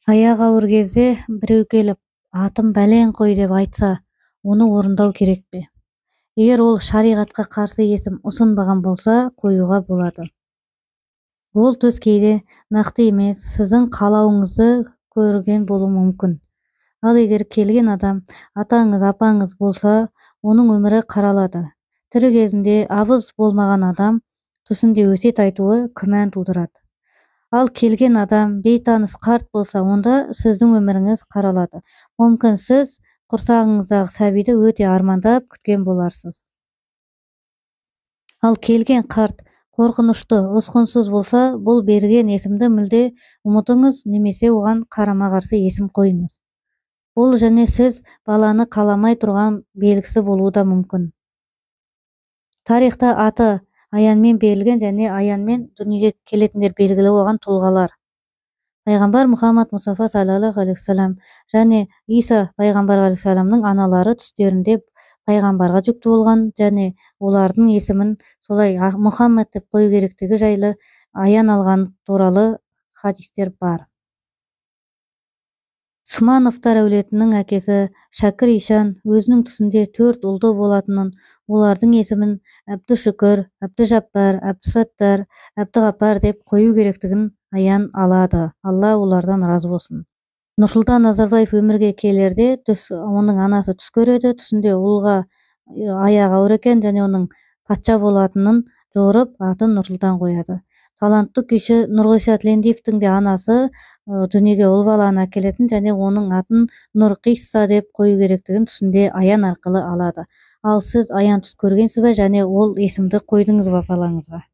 Аяқ ауыр кезде біреу келіп, атын бәлен қой деп айтса, оны орындау керек пе? Егер ол шариғатқа қарсы есім ұсынбаған болса, қоюға болады. Ол төс кейде нақты емес, сіздің қалауыңызды көрген болуы мүмкін. Ал егер келген адам атаңыз, апаңыз болса, оның өмірі қаралады. Тірі кезінде абыз болмаған адам түсінде өсиет айтуы күмән тудырады. Ал келген адам бейтаныс қарт болса, онда сіздің өміріңіз қаралады. Мүмкін сіз құрсағыңыздағы сәбиді өте армандап күткен боларсыз. Ал келген қарт қорқынышты, ұсқынсыз болса, бұл берген есімді мүлде ұмытыңыз, немесе оған қарама-қарсы есім қойыңыз. Бұл және сіз баланы қаламай тұрған белгісі болуы да мүмкін. Тарихта аты аянмен берілген және аянмен дүниеге келетіндер белгілі болған тұлғалар. Пайғамбар Мұхаммад Мұстафа саллаллаху алейхи вассалам және Иса пайғамбар алейхи вассаламның аналары түстерінде пайғамбарға жүкті болған және олардың есімін солай Мұхаммад деп қою керектігі жайлы аян алған туралы хадистер бар. Смановтар әулетінің әкесі Шәкір Ишан өзінің түсінде 4 ұлды болатынын, олардың есімін Әбдішүкір, Әбдіжаппар, Әбдісаттар, Әбдіғапар деп қою керектігін аян алады. Алла олардан разы болсын. Нұрсұлтан Назарбаев өмірге келерде оның анасы түс көреді, түсінде ұлға аяғы ауыр екен және оның патша болатынын жорып, атын Нұрсұлтан қояды. Талантты күйші Нұрғиса Тілендиевтің де анасы дүниеге ұл баланы әкелетін және оның атын Нұрқисса деп қою керектігін түсінде аян арқылы алады. Ал сіз аян түс көргенсіз бе және ол есімді қойдыңыз ба балаңызға?